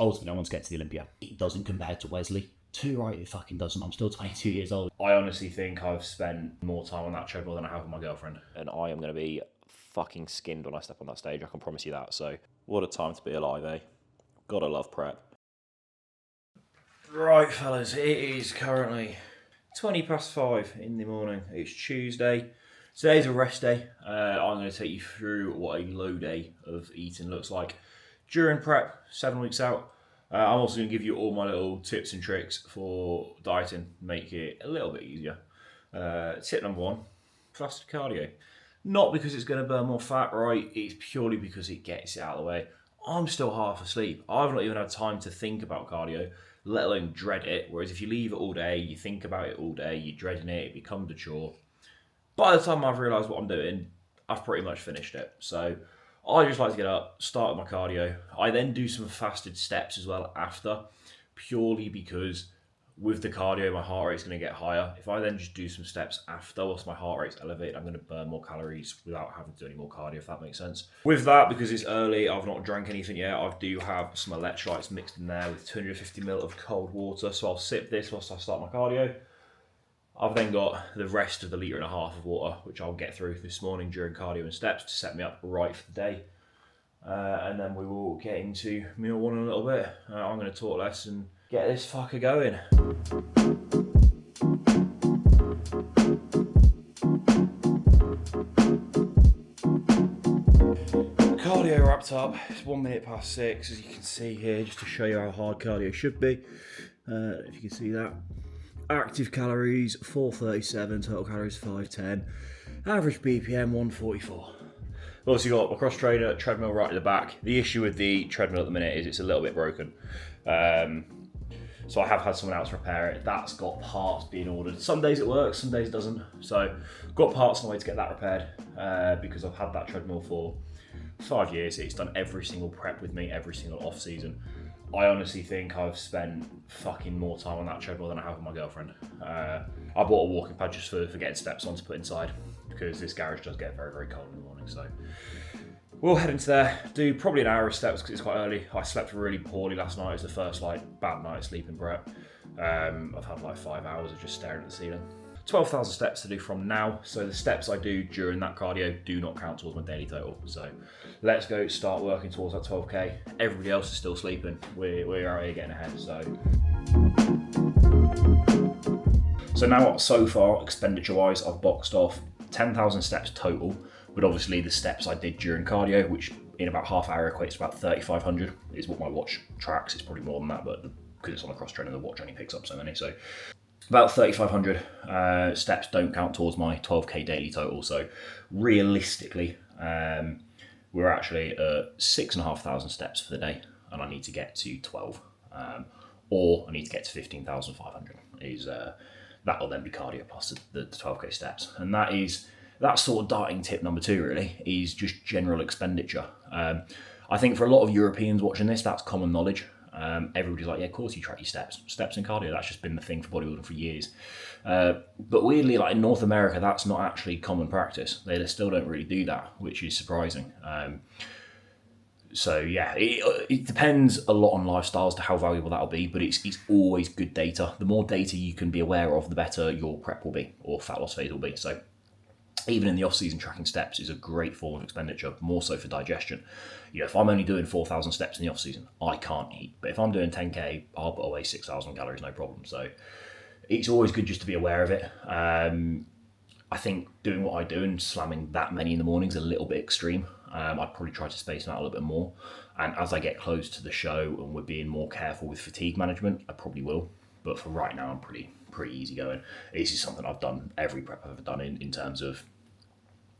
ultimately I want to get to the Olympia. It doesn't compare to Wesley. Too right, it fucking doesn't. I'm still 22 years old. I honestly think I've spent more time on that treadmill than I have with my girlfriend. And I am going to be fucking skinned when I step on that stage, I can promise you that. So, what a time to be alive, eh? Gotta love prep. Right, fellas, it is currently 5:20 in the morning. It's Tuesday. Today's a rest day. I'm going to take you through what a low day of eating looks like during prep, 7 weeks out. I'm also going to give you all my little tips and tricks for dieting, make it a little bit easier. Tip number 1, fasted cardio. Not because it's going to burn more fat, right? It's purely because it gets it out of the way. I'm still half asleep. I've not even had time to think about cardio, let alone dread it. Whereas if you leave it all day, you think about it all day, you're dreading it, it becomes a chore. By the time I've realised what I'm doing, I've pretty much finished it. So I just like to get up, start with my cardio. I then do some fasted steps as well after, purely because with the cardio, my heart rate's going to get higher. If I then just do some steps after, whilst my heart rate's elevated, I'm going to burn more calories without having to do any more cardio, if that makes sense. With that, because it's early, I've not drank anything yet. I do have some electrolytes mixed in there with 250ml of cold water. So I'll sip this whilst I start my cardio. I've then got the rest of the 1.5 litres of water, which I'll get through this morning during cardio and steps to set me up right for the day. And then we will get into meal 1 in a little bit. I'm going to talk less and get this fucker going. Cardio wrapped up. It's 6:01, as you can see here, just to show you how hard cardio should be. If you can see that. Active calories 437, total calories 510, average BPM 144. I've also got my cross trainer treadmill right at the back. The issue with the treadmill at the minute is it's a little bit broken. So I have had someone else repair it. That's got parts being ordered. Some days it works, some days it doesn't. So got parts on the way to get that repaired because I've had that treadmill for 5 years. It's done every single prep with me, every single off season. I honestly think I've spent fucking more time on that treadmill than I have with my girlfriend. I bought a walking pad just for getting steps on to put inside because this garage does get very, very cold in the morning. So we'll head into there, do probably an hour of steps because it's quite early. I slept really poorly last night. It was the first bad night of sleep in prep. I've had 5 hours of just staring at the ceiling. 12,000 steps to do from now. So the steps I do during that cardio do not count towards my daily total. So let's go start working towards that 12k. Everybody else is still sleeping. We're out here getting ahead. So now so far, expenditure wise, I've boxed off 10,000 steps total, but obviously the steps I did during cardio, which in about half hour equates to about 3,500 is what my watch tracks. It's probably more than that, but because it's on the cross trainer, the watch only picks up so many. So about 3,500 steps don't count towards my 12k daily total. So realistically, we're actually at 6,500 steps for the day, and I need to get to 12, or I need to get to 15,500. That will then be cardio plus the 12k steps, and that's sort of dieting tip number 2. Really, is just general expenditure. I think for a lot of Europeans watching this, that's common knowledge. Everybody's like, yeah, of course you track your steps in cardio. That's just been the thing for bodybuilding for years. But weirdly, like in North America, that's not actually common practice. They still don't really do that, which is surprising. So yeah, it depends a lot on lifestyles to how valuable that'll be, but it's always good data. The more data you can be aware of, the better your prep will be, or fat loss phase will be. So even in the off-season, tracking steps is a great form of expenditure, more so for digestion. If I'm only doing 4,000 steps in the off-season, I can't eat. But if I'm doing 10k, I'll put away 6,000 calories, no problem. So it's always good just to be aware of it. I think doing what I do and slamming that many in the morning is a little bit extreme. I'd probably try to space them out a little bit more. And as I get close to the show and we're being more careful with fatigue management, I probably will. But for right now, I'm pretty easy going. This is something I've done every prep I've ever done in terms of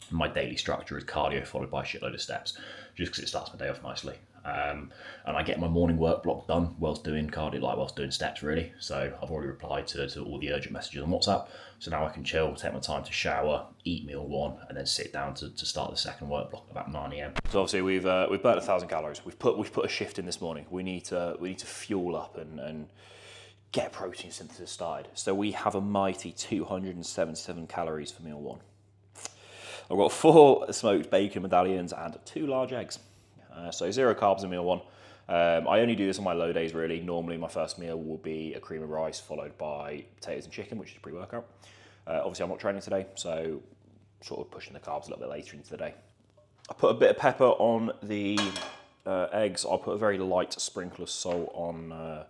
my daily structure is cardio followed by a shitload of steps, just because it starts my day off nicely. And I get my morning work block done whilst doing cardio, whilst doing steps really. So I've already replied to all the urgent messages on WhatsApp. So now I can chill, take my time to shower, eat meal 1, and then sit down to start the second work block about 9 a.m. So obviously we've burnt 1,000 calories. We've put a shift in this morning. We need to fuel up and get protein synthesis started. So we have a mighty 277 calories for meal 1. I've got 4 smoked bacon medallions and 2 large eggs. So 0 carbs in meal 1. I only do this on my low days, really. Normally, my first meal will be a cream of rice followed by potatoes and chicken, which is pre-workout. Obviously, I'm not training today, so sort of pushing the carbs a little bit later into the day. I put a bit of pepper on the eggs. I'll put a very light sprinkle of salt on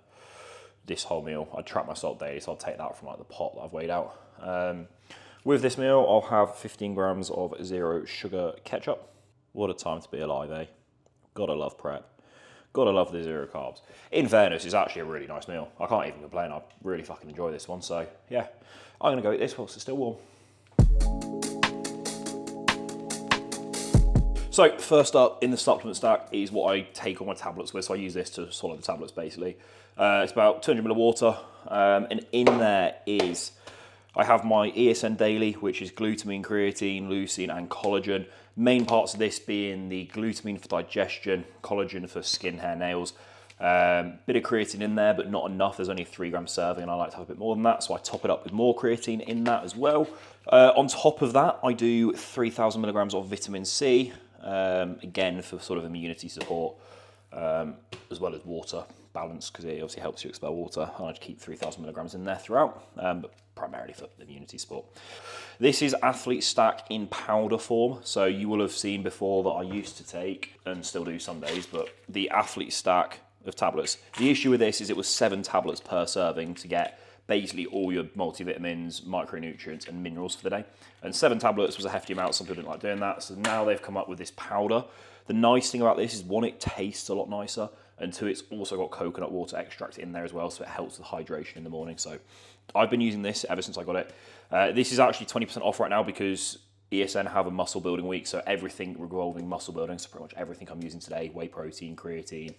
this whole meal. I track my salt daily, so I'll take that from like the pot that I've weighed out. With this meal, I'll have 15 grams of zero sugar ketchup. What a time to be alive, eh? Gotta love prep. Gotta love the zero carbs. In fairness, it's actually a really nice meal. I can't even complain. I really fucking enjoy this one. So yeah, I'm gonna go eat this whilst it's still warm. So first up in the supplement stack is what I take all my tablets with. So I use this to swallow the tablets basically. It's about 200 ml of water, and in there is, I have my ESN Daily, which is glutamine, creatine, leucine, and collagen. Main parts of this being the glutamine for digestion, collagen for skin, hair, nails. Bit of creatine in there, but not enough. There's only a 3 gram serving, and I like to have a bit more than that, so I top it up with more creatine in that as well. On top of that, I do 3,000 milligrams of vitamin C, again for sort of immunity support, as well as water balance, because it obviously helps you expel water. I like to keep 3,000 milligrams in there throughout, but primarily for immunity support. This is Athlete Stack in powder form. So you will have seen before that I used to take, and still do some days, but the Athlete Stack of tablets. The issue with this is it was 7 tablets per serving to get basically all your multivitamins, micronutrients, and minerals for the day. And 7 tablets was a hefty amount. Some people didn't like doing that. So now they've come up with this powder. The nice thing about this is, 1, it tastes a lot nicer, and 2, it's also got coconut water extract in there as well, so it helps with hydration in the morning. So I've been using this ever since I got it. This is actually 20% off right now because ESN have a muscle building week, so everything revolving muscle building, so pretty much everything I'm using today, whey protein, creatine,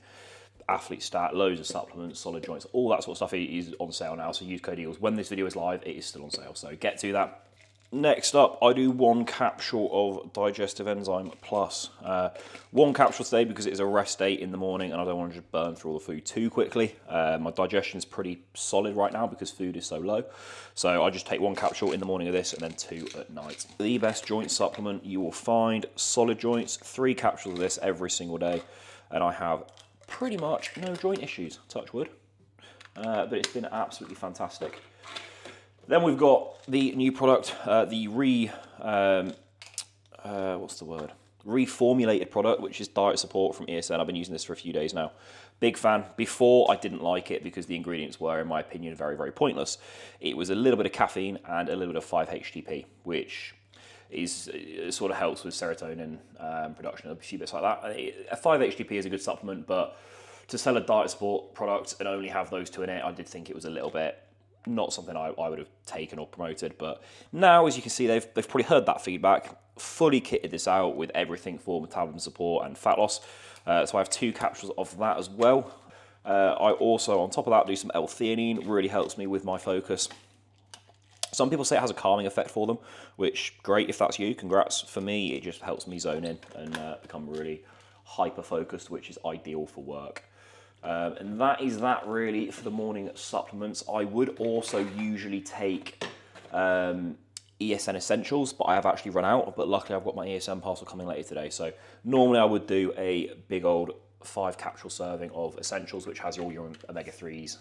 Athlete Stat, loads of supplements, solid joints, all that sort of stuff is on sale now, so use code EAGLES. When this video is live, it is still on sale, so get to that. Next up, I do 1 capsule of Digestive Enzyme Plus. 1 capsule today because it is a rest day in the morning and I don't want to just burn through all the food too quickly. My digestion is pretty solid right now because food is so low. So I just take 1 capsule in the morning of this and then 2 at night. The best joint supplement you will find, solid joints, 3 capsules of this every single day. And I have pretty much no joint issues, touch wood. But it's been absolutely fantastic. Then we've got the new product, the reformulated product, which is Diet Support from ESN. I've been using this for a few days now. Big fan. Before, I didn't like it because the ingredients were, in my opinion, very, very pointless. It was a little bit of caffeine and a little bit of 5-HTP, which is, it sort of helps with serotonin production, a few bits like that. A 5-HTP is a good supplement, but to sell a Diet Support product and only have those 2 in it, I did think it was a little bit not something I would have taken or promoted. But now, as you can see, they've probably heard that feedback, fully kitted this out with everything for metabolism support and fat loss. So I have 2 capsules of that as well. I also, on top of that, do some L-theanine. Really helps me with my focus. Some people say it has a calming effect for them, which, great if that's you, congrats. For me, it just helps me zone in and become really hyper-focused, which is ideal for work. And that is that really for the morning supplements. I would also usually take ESN Essentials, but I have actually run out. But luckily I've got my ESN parcel coming later today. So normally I would do a big old 5 capsule serving of Essentials, which has all your omega-3s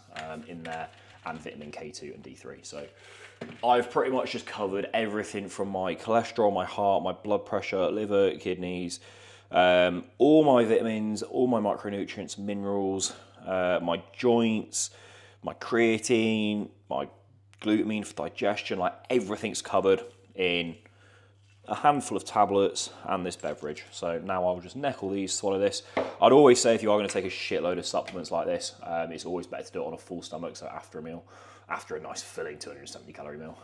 in there, and vitamin K2 and D3. So I've pretty much just covered everything from my cholesterol, my heart, my blood pressure, liver, kidneys, all my vitamins, all my micronutrients, minerals, my joints, my creatine, my glutamine for digestion, like everything's covered in a handful of tablets and this beverage. So now I'll just neck all these, swallow this. I'd always say if you are going to take a shitload of supplements like this, it's always better to do it on a full stomach, so after a meal. After a nice filling 270 calorie meal.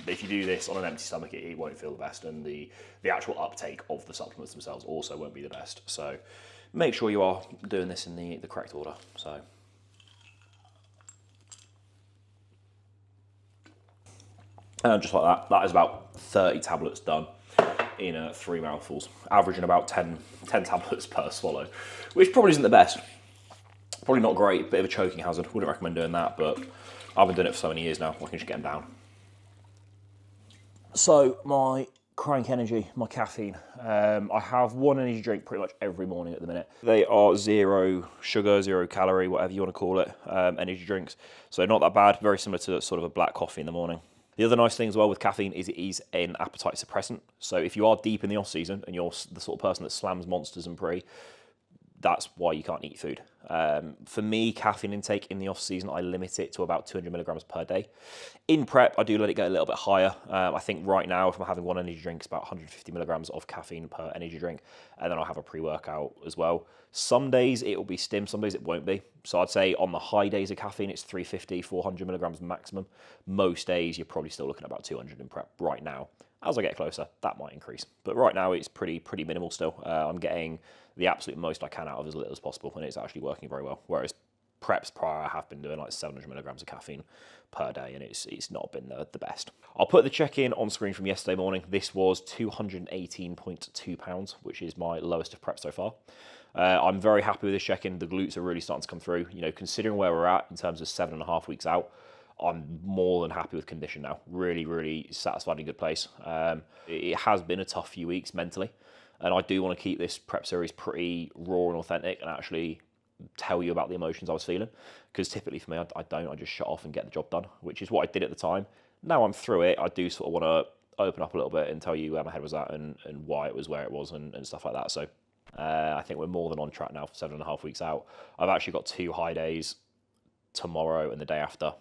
If you do this on an empty stomach, it won't feel the best, and the actual uptake of the supplements themselves also won't be the best. So make sure you are doing this in the correct order. So and just like that, that is about 30 tablets done in 3 mouthfuls, averaging about 10 tablets per swallow, which probably isn't the best. Probably not great, bit of a choking hazard. Wouldn't recommend doing that, but I've been doing it for so many years now, I can just get them down. So my Crank Energy, my caffeine. I have one energy drink pretty much every morning at the minute. They are 0 sugar, 0 calorie, whatever you want to call it, energy drinks. So not that bad, very similar to sort of a black coffee in the morning. The other nice thing as well with caffeine is it is an appetite suppressant. So if you are deep in the off season and you're the sort of person that slams monsters and pre, that's why you can't eat food. For me, caffeine intake in the off season, I limit it to about 200 milligrams per day. In prep, I do let it go a little bit higher. I think right now, if I'm having one energy drink, it's about 150 milligrams of caffeine per energy drink, and then I'll have a pre-workout as well. Some days it will be stim, some days it won't be. So I'd say on the high days of caffeine, it's 350, 400 milligrams maximum. Most days, you're probably still looking at about 200 in prep right now. As I get closer, that might increase. But right now, it's pretty minimal still. I'm getting the absolute most I can out of as little as possible, and it's actually working very well. Whereas preps prior, I have been doing like 700 milligrams of caffeine per day, and it's not been the best. I'll put the check-in on screen from yesterday morning. This was 218.2 pounds, which is my lowest of prep so far. I'm very happy with this check-in. The glutes are really starting to come through. You know, considering where we're at in terms of 7.5 weeks out, I'm more than happy with condition now. Really satisfied in a good place. It has been a tough few weeks mentally, and I do want to keep this prep series pretty raw and authentic and actually tell you about the emotions I was feeling, because typically for me, I don't. I just shut off and get the job done, which is what I did at the time. Now I'm through it, I do sort of want to open up a little bit and tell you where my head was at and why it was where it was and stuff like that. So I think we're more than on track now for 7.5 weeks out. I've actually got 2 high days tomorrow and the day after,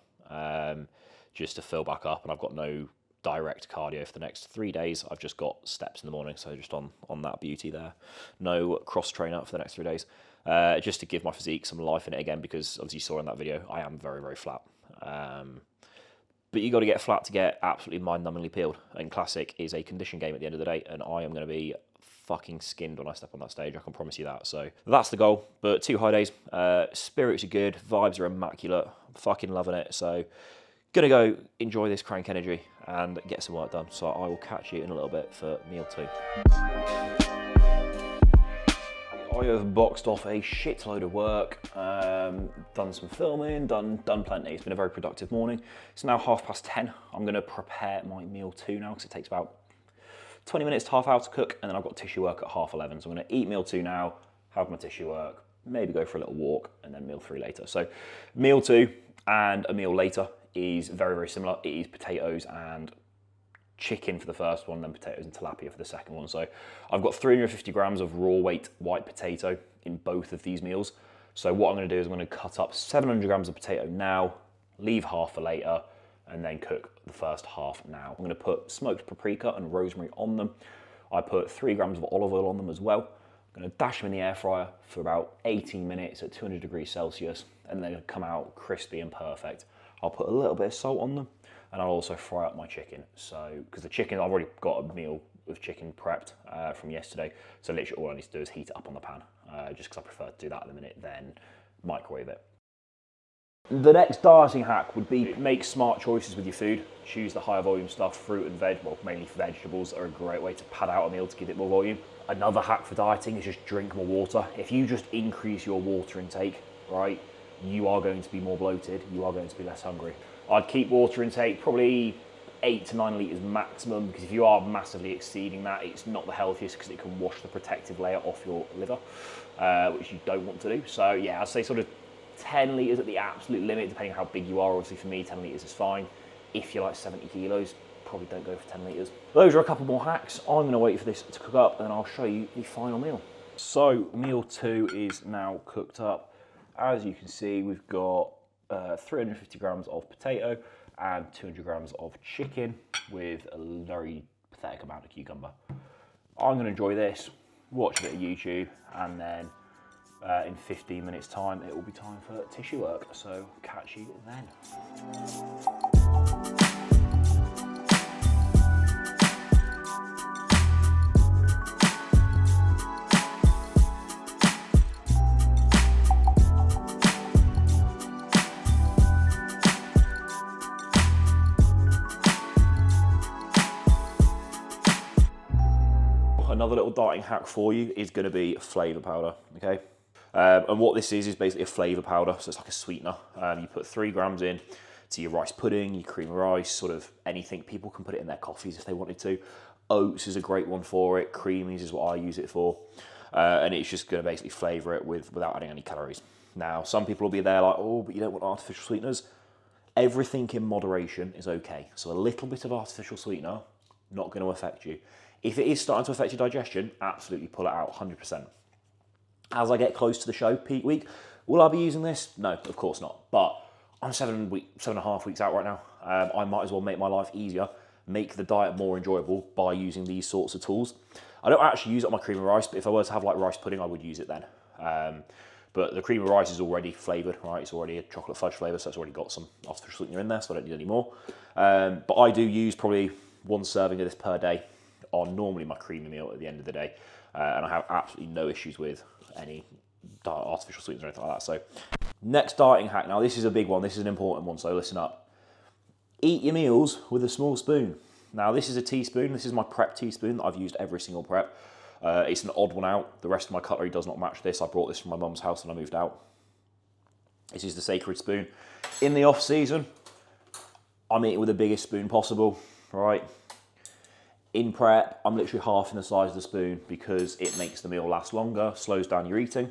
just to fill back up, and I've got no direct cardio for the next 3 days. I've just got steps in the morning, so just on that beauty there. No cross trainer for the next 3 days, just to give my physique some life in it again, because obviously you saw in that video I am very flat. But you got to get flat to get absolutely mind-numbingly peeled, and Classic is a condition game at the end of the day, and I am going to be fucking skinned when I step on that stage, I can promise you that. So that's the goal. But 2 high days, spirits are good, vibes are immaculate, I'm fucking loving it. So gonna go enjoy this Crank Energy and get some work done. So I will catch you in a little bit for meal 2. I have boxed off a shitload of work, done some filming, done plenty. It's been a very productive morning. It's now 10:30. I'm gonna prepare my meal 2 now, because it takes about 20 minutes to half hour to cook, and then I've got tissue work at 11:30. So I'm gonna eat meal 2 now, have my tissue work, maybe go for a little walk, and then meal 3 later. So meal 2 and a meal later is very similar. It is potatoes and chicken for the first one, then potatoes and tilapia for the second one. So I've got 350 grams of raw weight white potato in both of these meals. So what I'm gonna do is I'm gonna cut up 700 grams of potato now, leave half for later, and then cook the first half now. I'm gonna put smoked paprika and rosemary on them. I put 3 grams of olive oil on them as well. I'm gonna dash them in the air fryer for about 18 minutes at 200 degrees Celsius, and they're gonna come out crispy and perfect. I'll put a little bit of salt on them, and I'll also fry up my chicken. So, because the chicken, I've already got a meal of chicken prepped from yesterday, so literally all I need to do is heat it up on the pan, just because I prefer to do that at the minute than microwave it. The next dieting hack would be make smart choices with your food. Choose the higher volume stuff, fruit and veg, well, mainly vegetables are a great way to pad out a meal to give it more volume. Another hack for dieting is just drink more water. If you just increase your water intake, right, you are going to be more bloated, you are going to be less hungry. I'd keep water intake probably 8 to 9 litres maximum, because if you are massively exceeding that, it's not the healthiest, because it can wash the protective layer off your liver, which you don't want to do. So yeah, I'd say sort of 10 litres at the absolute limit, depending on how big you are. Obviously for me, 10 litres is fine. If you're like 70 kilos, probably don't go for 10 litres. Those are a couple more hacks. I'm gonna wait for this to cook up, and I'll show you the final meal. So meal 2 is now cooked up. As you can see, we've got 350 grams of potato and 200 grams of chicken with a very pathetic amount of cucumber. I'm gonna enjoy this, watch a bit of YouTube, and then in 15 minutes time, it will be time for tissue work. So catch you then. Another little dieting hack for you is going to be flavour powder, okay? And what this is basically a flavour powder, so it's like a sweetener. You put 3 grams in to your rice pudding, your cream of rice, sort of anything. People can put it in their coffees if they wanted to. Oats is a great one for it. Creamies is what I use it for. And it's just going to basically flavour it without adding any calories. Now, some people will be there like, oh, but you don't want artificial sweeteners. Everything in moderation is okay. So a little bit of artificial sweetener, not going to affect you. If it is starting to affect your digestion, absolutely pull it out 100%. As I get close to the show, peak week, will I be using this? No, of course not. But I'm 7.5 weeks out right now. I might as well make my life easier, make the diet more enjoyable by using these sorts of tools. I don't actually use it on my cream of rice, but if I were to have like rice pudding, I would use it then. But the cream of rice is already flavoured, right? It's already a chocolate fudge flavour, so it's already got some artificial sweetener in there, so I don't need any more. But I do use probably 1 serving of this per day on normally my creamy meal at the end of the day. And I have absolutely no issues with any artificial sweeteners or anything like that. So next dieting hack. Now this is a big one. This is an important one, so listen up. Eat your meals with a small spoon. Now this is a teaspoon. This is my prep teaspoon that I've used every single prep. It's an odd one out. The rest of my cutlery does not match this. I brought this from my mum's house when I moved out. This is the sacred spoon. In the off season, I'm eating with the biggest spoon possible, right? In prep, I'm literally halving the size of the spoon because it makes the meal last longer, slows down your eating.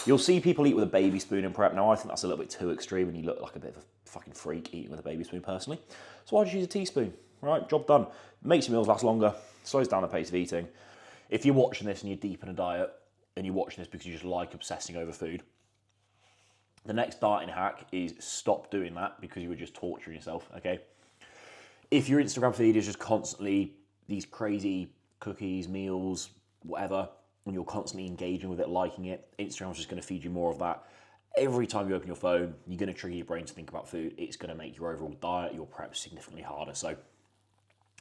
You'll see people eat with a baby spoon in prep. Now, I think that's a little bit too extreme and you look like a bit of a fucking freak eating with a baby spoon personally. So I just use a teaspoon, right? Job done. Makes your meals last longer, slows down the pace of eating. If you're watching this and you're deep in a diet and you're watching this because you just like obsessing over food, the next dieting hack is stop doing that because you were just torturing yourself, okay? If your Instagram feed is just constantly these crazy cookies, meals, whatever, and you're constantly engaging with it, liking it, Instagram's just going to feed you more of that. Every time you open your phone, you're going to trigger your brain to think about food. It's going to make your overall diet, your prep significantly harder. So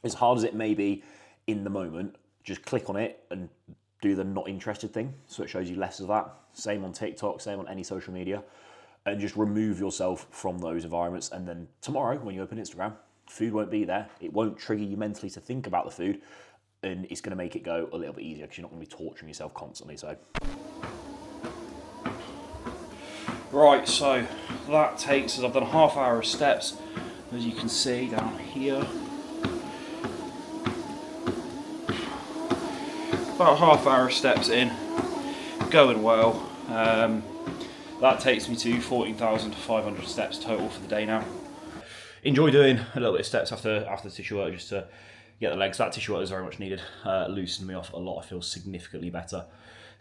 as hard as it may be in the moment, just click on it and do the not interested thing. So it shows you less of that. Same on TikTok, same on any social media. And just remove yourself from those environments. And then tomorrow, when you open Instagram, food won't be there. It won't trigger you mentally to think about the food. And it's going to make it go a little bit easier because you're not going to be torturing yourself constantly. So, Right, so that takes us, I've done a half hour of steps, as you can see down here. About a half hour of steps in, going well. That takes me to 14,500 steps total for the day now. Enjoy doing a little bit of steps after the tissue work just to get the legs. That tissue work is very much needed. Loosened me off a lot. I feel significantly better.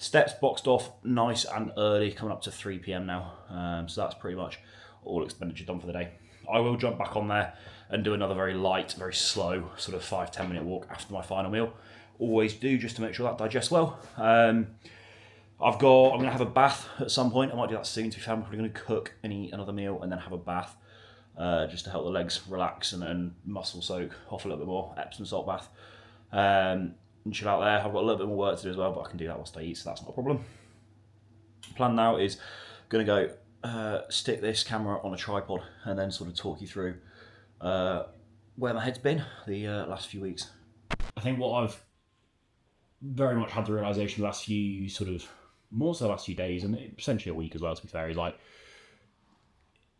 Steps boxed off nice and early, coming up to 3 p.m. now. So that's pretty much all expenditure done for the day. I will jump back on there and do another very light, very slow, sort of 5-10 minute walk after my final meal. Always do, just to make sure that digests well. I'm going to have a bath at some point. I might do that soon, to be fair. I'm probably going to cook and eat another meal and then have a bath just to help the legs relax and muscle soak off a little bit more. Epsom salt bath. And chill out there. I've got a little bit more work to do as well, but I can do that whilst I eat, so that's not a problem. Plan now is going to go stick this camera on a tripod and then sort of talk you through where my head's been the last few weeks. I think what I've very much had the realisation the last few more so the last few days, and essentially a week as well, to be fair, is like,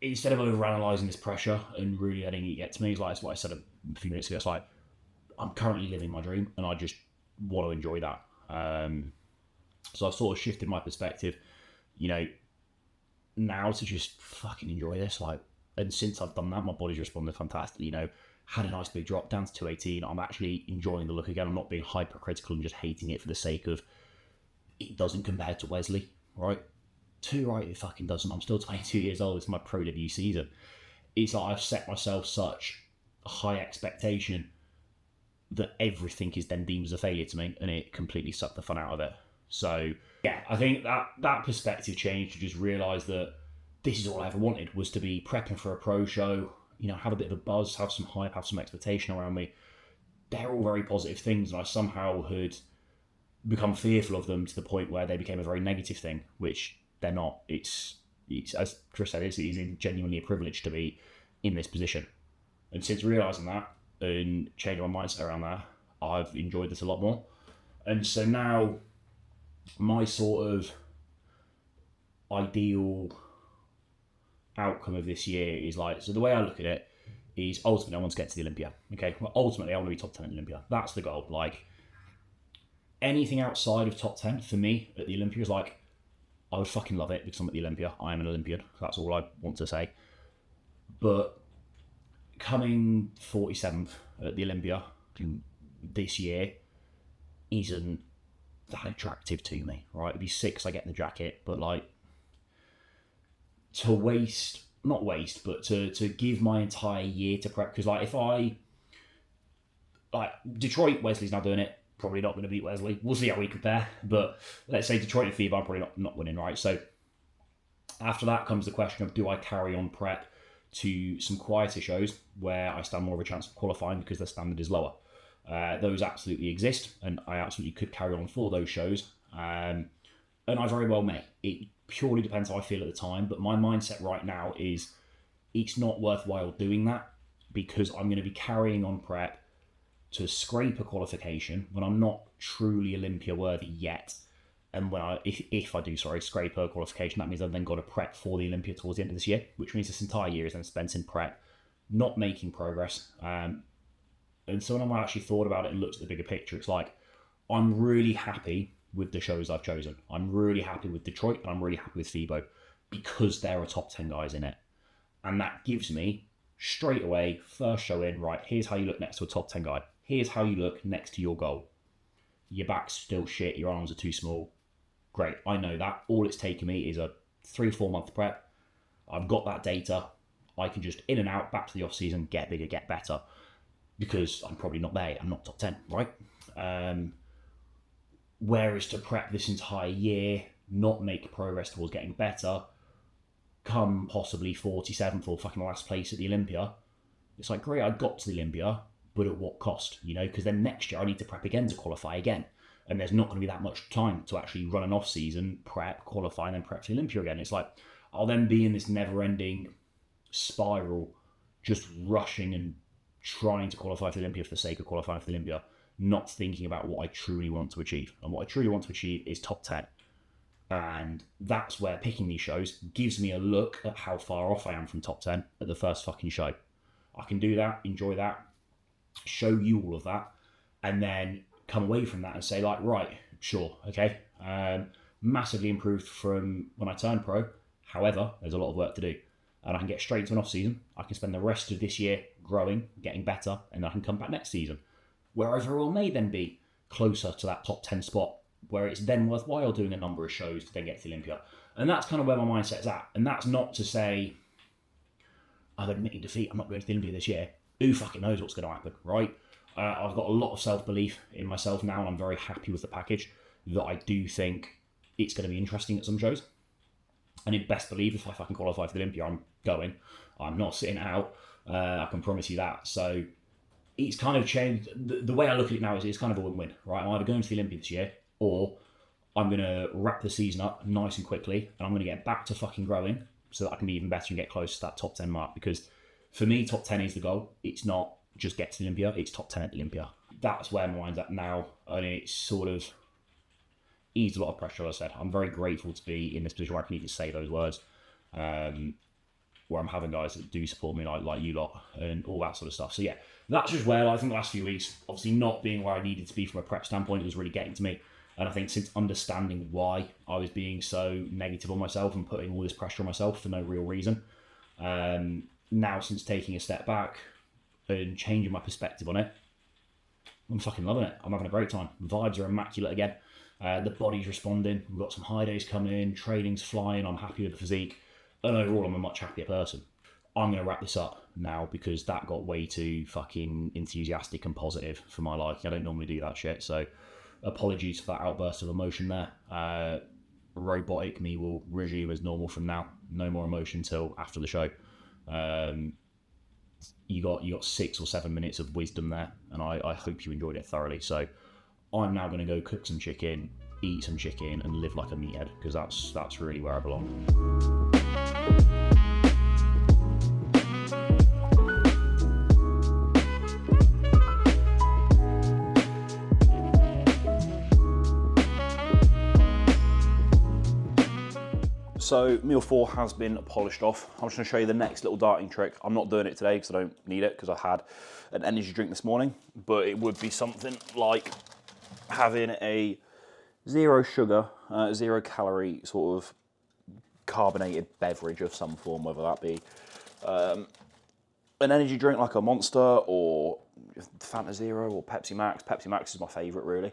instead of overanalyzing this pressure and really letting it get to me, it's like, it's what I said a few minutes ago, it's like, I'm currently living my dream and I just want to enjoy that. So I've sort of shifted my perspective, now to just fucking enjoy this. And since I've done that, my body's responded fantastically, had a nice big drop down to 218. I'm actually enjoying the look again. I'm not being hypercritical and just hating it for the sake of it doesn't compare to Wesley, right? It fucking doesn't. I'm still 22 years old. It's my pro debut season. It's like I've set myself such a high expectation that everything is then deemed as a failure to me, and it completely sucked the fun out of it. So yeah, I think that perspective change to just realise that this is all I ever wanted, was to be prepping for a pro show, have a bit of a buzz, have some hype, have some expectation around me. They're all very positive things, and I somehow had become fearful of them to the point where they became a very negative thing, which they're not. It's as Chris said, it's genuinely a privilege to be in this position. And since realising that and changing my mindset around that, I've enjoyed this a lot more. And so now my sort of ideal outcome of this year is so the way I look at it is ultimately I want to get to the Olympia. Okay, well, ultimately I want to be top 10 at the Olympia. That's the goal. Like, anything outside of top 10 for me at the Olympia is like, I would fucking love it because I'm at the Olympia. I am an Olympian. That's all I want to say. But coming 47th at the Olympia this year isn't that attractive to me, right? It'd be sick because I get in the jacket, but like, to waste, not waste, but to give my entire year to prep, because like, if I, like, Detroit, Wesley's now doing it, probably not going to beat Wesley. We'll see how we compare, but let's say Detroit and FIBA, I'm probably not winning, right? So after that comes the question of, do I carry on prep to some quieter shows where I stand more of a chance of qualifying because the standard is lower? Those absolutely exist, and I absolutely could carry on for those shows, and I very well may. It purely depends how I feel at the time, but my mindset right now is it's not worthwhile doing that because I'm going to be carrying on prep to scrape a qualification when I'm not truly Olympia worthy yet. And when if I do scrape a qualification, that means I've then got to prep for the Olympia towards the end of this year, which means this entire year is then spent in prep, not making progress. And so when I actually thought about it and looked at the bigger picture, it's like, I'm really happy with the shows I've chosen. I'm really happy with Detroit, and I'm really happy with FIBO because there are top 10 guys in it. And that gives me, straight away, first show in, right, here's how you look next to a top 10 guy. Here's how you look next to your goal. Your back's still shit, your arms are too small. Great, I know that. All it's taken me is a 3-4 month prep. I've got that data. I can just in and out, back to the off season, get bigger, get better. Because I'm probably not there, I'm not top 10, right? Whereas to prep this entire year, not make progress towards getting better, come possibly 47th or fucking last place at the Olympia, it's like, great, I got to the Olympia, but at what cost? You know, because then next year I need to prep again to qualify again. And there's not going to be that much time to actually run an off-season, prep, qualify, and then prep for the Olympia again. It's like, I'll then be in this never-ending spiral, just rushing and trying to qualify for the Olympia for the sake of qualifying for the Olympia, not thinking about what I truly want to achieve. And what I truly want to achieve is top 10. And that's where picking these shows gives me a look at how far off I am from top 10 at the first fucking show. I can do that, enjoy that, show you all of that, and then come away from that and say, like, right, sure, okay, massively improved from when I turned pro. However, there's a lot of work to do. And I can get straight to an off-season. I can spend the rest of this year growing, getting better, and I can come back next season, where I very well may then be closer to that top 10 spot, where it's then worthwhile doing a number of shows to then get to the Olympia. And that's kind of where my mindset's at. And that's not to say I've admitted defeat, I'm not going to the Olympia this year. Who fucking knows what's going to happen, right? I've got a lot of self-belief in myself now, and I'm very happy with the package, that I do think it's going to be interesting at some shows. And in best believe, if I fucking qualify for the Olympia, I'm going. I'm not sitting out. I can promise you that. So it's kind of changed. The way I look at it now is it's kind of a win-win, right? I'm either going to the Olympia this year, or I'm going to wrap the season up nice and quickly, and I'm going to get back to fucking growing so that I can be even better and get close to that top 10 mark. Because for me, top 10 is the goal. It's not just get to the Olympia, it's top 10 at the Olympia. That's where my mind's at now, and it's sort of eased a lot of pressure, as I said. I'm very grateful to be in this position where I can even say those words, where I'm having guys that do support me, like you lot, and all that sort of stuff. So yeah, that's just where I think the last few weeks, obviously not being where I needed to be from a prep standpoint, it was really getting to me. And I think since understanding why I was being so negative on myself and putting all this pressure on myself for no real reason, now since taking a step back and changing my perspective on it, I'm fucking loving it. I'm having a great time. Vibes are immaculate again. The body's responding. We've got some high days coming in. Training's flying. I'm happy with the physique. And overall, I'm a much happier person. I'm going to wrap this up now because that got way too fucking enthusiastic and positive for my liking. I don't normally do that shit. So apologies for that outburst of emotion there. Robotic me will resume as normal from now. No more emotion till after the show. You got 6 or 7 minutes of wisdom there, and I hope you enjoyed it thoroughly. So I'm now going to go cook some chicken, eat some chicken, and live like a meathead, because that's really where I belong. So meal 4 has been polished off. I'm just going to show you the next little dieting trick. I'm not doing it today because I don't need it, because I had an energy drink this morning, but it would be something like having a 0 sugar, 0 calorie sort of carbonated beverage of some form, whether that be an energy drink like a Monster or Fanta Zero or Pepsi Max. Pepsi Max is my favourite, really.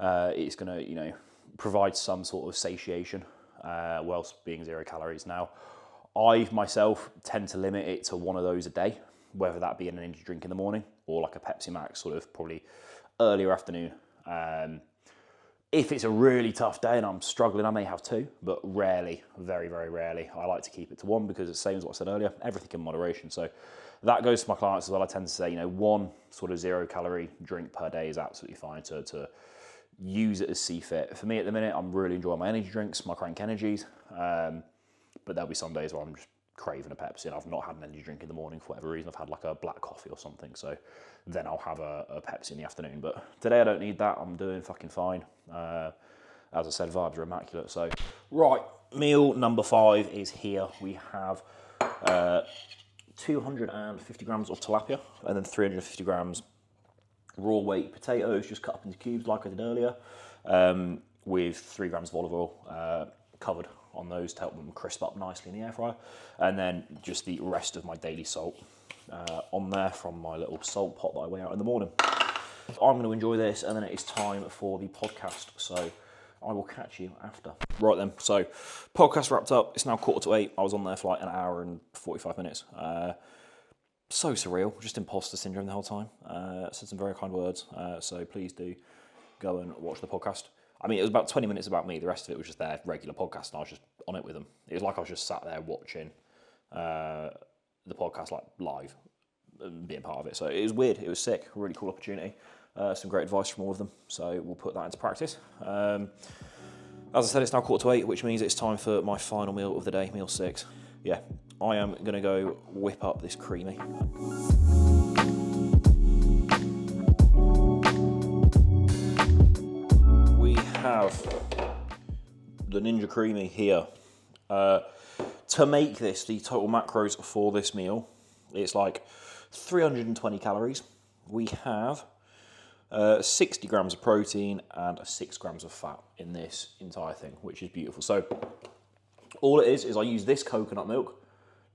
It's going to, you know, provide some sort of satiation whilst being 0 calories. Now, I myself tend to limit it to one of those a day, whether that be an energy drink in the morning or like a Pepsi Max sort of probably earlier afternoon. If it's a really tough day and I'm struggling, I may have 2, but rarely, very, very rarely. I like to keep it to 1 because it's the same as what I said earlier, everything in moderation. So that goes to my clients as well. I tend to say, you know, 1 sort of 0 calorie drink per day is absolutely fine to use it as see fit. For me at the minute, I'm really enjoying my energy drinks, my Crank Energies, but there'll be some days where I'm just craving a Pepsi and I've not had an energy drink in the morning for whatever reason. I've had like a black coffee or something, so then I'll have a Pepsi in the afternoon. But today I don't need that, I'm doing fucking fine. As I said, vibes are immaculate. So, right, meal number 5 is here. We have 250 grams of tilapia and then 350 grams raw weight potatoes, just cut up into cubes like I did earlier, with 3 grams of olive oil covered on those to help them crisp up nicely in the air fryer, and then just the rest of my daily salt on there from my little salt pot that I weigh out in the morning. I'm going to enjoy this, and then it is time for the podcast, so I will catch you after. Right then, so podcast wrapped up. It's now 7:45. I was on there for like an hour and 45 minutes. So surreal, just imposter syndrome the whole time. Said some very kind words, so please do go and watch the podcast. I mean, it was about 20 minutes about me. The rest of it was just their regular podcast, and I was just on it with them. It was like I was just sat there watching the podcast like live and being part of it. So it was weird. It was sick. Really cool opportunity. Some great advice from all of them. So we'll put that into practice. As I said, it's now 7:45, which means it's time for my final meal of the day, meal 6. Yeah, I am going to go whip up this creamy. We have the Ninja Creamy here. To make this, the total macros for this meal, it's like 320 calories. We have 60 grams of protein and 6 grams of fat in this entire thing, which is beautiful. So all it is I use this coconut milk,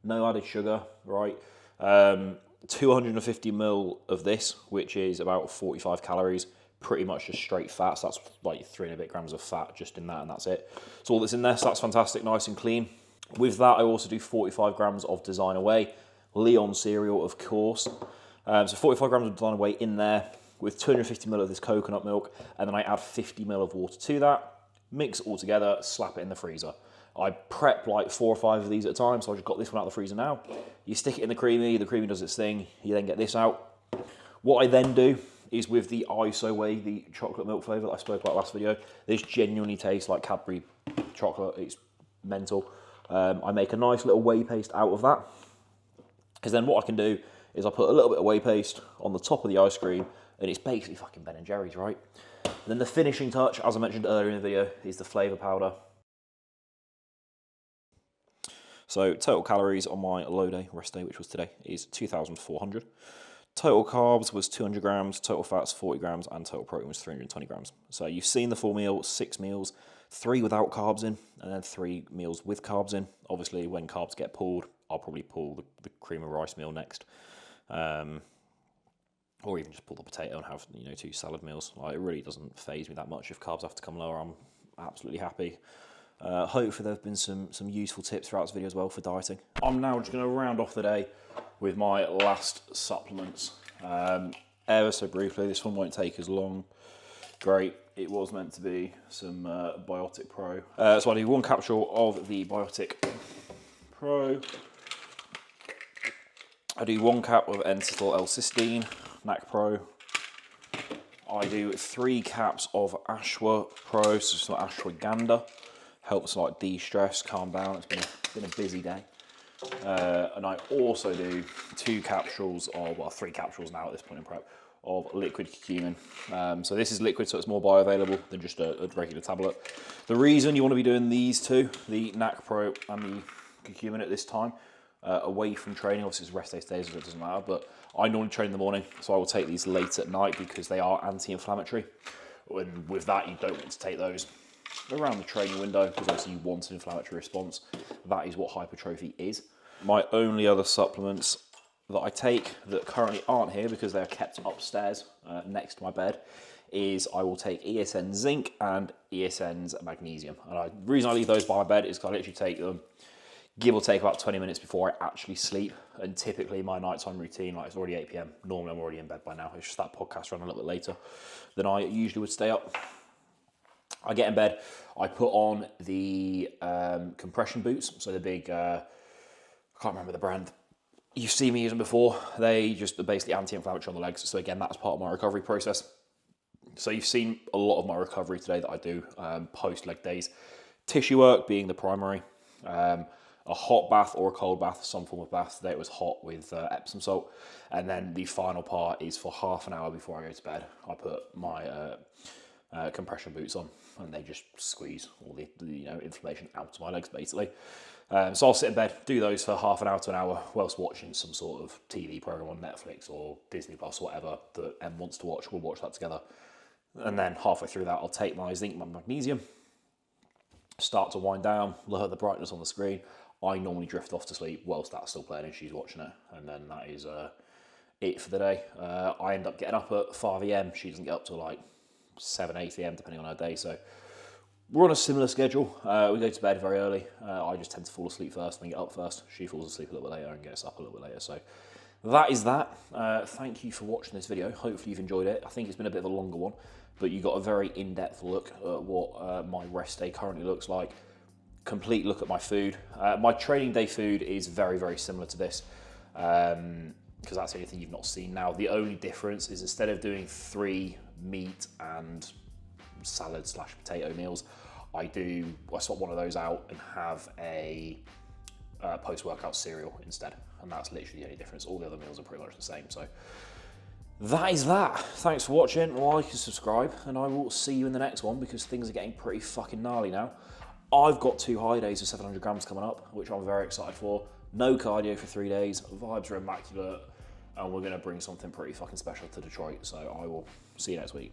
no added sugar, right? 250 ml of this, which is about 45 calories, pretty much just straight fat. So that's like 3 and a bit grams of fat just in that, and that's it. So all that's in there, so that's fantastic, nice and clean. With that, I also do 45 grams of Designer Whey, Leon cereal, of course. So 45 grams of Designer Whey in there with 250 ml of this coconut milk, and then I add 50 ml of water to that, mix it all together, slap it in the freezer. I prep like 4 or 5 of these at a time, so I just got this one out of the freezer now. You stick it in the creamy does its thing, you then get this out. What I then do is with the ISO Whey, the chocolate milk flavour that I spoke about last video, this genuinely tastes like Cadbury chocolate, it's mental. I make a nice little whey paste out of that, because then what I can do is I put a little bit of whey paste on the top of the ice cream, and it's basically fucking Ben & Jerry's, right? And then the finishing touch, as I mentioned earlier in the video, is the flavour powder. So total calories on my low day, rest day, which was today, is 2,400. Total carbs was 200 grams, total fats 40 grams, and total protein was 320 grams. So you've seen the full meal, 6 meals, 3 without carbs in, and then 3 meals with carbs in. Obviously, when carbs get pulled, I'll probably pull the cream of rice meal next. Or even just pull the potato and have, 2 salad meals. Like, it really doesn't faze me that much. If carbs have to come lower, I'm absolutely happy. Hopefully there have been some useful tips throughout this video as well for dieting. I'm now just going to round off the day with my last supplements. Ever so briefly, this one won't take as long. Great, it was meant to be some Biotic Pro. So I do 1 capsule of the Biotic Pro. I do 1 cap of N-acetyl L-cysteine, NAC Pro. I do 3 caps of Ashwa Pro, so some ashwagandha. Helps like de-stress, calm down. It's been a busy day. And I also do 2 capsules of, 3 capsules now at this point in prep, of liquid curcumin. So this is liquid, so it's more bioavailable than just a regular tablet. The reason you want to be doing these two, the NAC Pro and the curcumin at this time, away from training, obviously it's rest days, so it doesn't matter, but I normally train in the morning, so I will take these late at night because they are anti-inflammatory. And with that, you don't want to take those around the training window because obviously you want an inflammatory response. That is what hypertrophy is. My only other supplements that I take that currently aren't here because they're kept upstairs next to my bed is I will take ESN zinc and ESN's magnesium. And the reason I leave those by my bed is because I literally take them, give or take about 20 minutes before I actually sleep. And typically my nighttime routine, like it's already 8 p.m. Normally I'm already in bed by now. It's just that podcast ran a little bit later than I usually would stay up. I get in bed, I put on the compression boots. So the big, I can't remember the brand. You've seen me use them before. They just are basically anti-inflammatory on the legs. So again, that's part of my recovery process. So you've seen a lot of my recovery today that I do post leg days. Tissue work being the primary. A hot bath or a cold bath, some form of bath. Today it was hot with Epsom salt. And then the final part is for half an hour before I go to bed. I put my compression boots on and they just squeeze all the inflammation out of my legs basically. So I'll sit in bed, do those for half an hour to an hour whilst watching some sort of TV program on Netflix or Disney Plus or whatever that Em wants to watch. We'll watch that together. And then halfway through that, I'll take my zinc, my magnesium, start to wind down, lower the brightness on the screen. I normally drift off to sleep whilst that's still playing and she's watching it. And then that is it for the day. I end up getting up at 5 a.m. She doesn't get up till like 7, 8 a.m. depending on her day. So we're on a similar schedule. We go to bed very early. I just tend to fall asleep first and then get up first. She falls asleep a little bit later and gets up a little bit later. So that is that. Thank you for watching this video. Hopefully you've enjoyed it. I think it's been a bit of a longer one, but you got a very in-depth look at what my rest day currently looks like. Complete look at my food. My training day food is very, very similar to this because that's the only thing you've not seen now. The only difference is instead of doing 3 meat and salad / potato meals, I swap one of those out and have a post-workout cereal instead. And that's literally the only difference. All the other meals are pretty much the same. So that is that. Thanks for watching. Like and subscribe. And I will see you in the next one because things are getting pretty fucking gnarly now. I've got 2 high days of 700 grams coming up, which I'm very excited for. No cardio for 3 days. Vibes are immaculate. And we're going to bring something pretty fucking special to Detroit. So I will see you next week.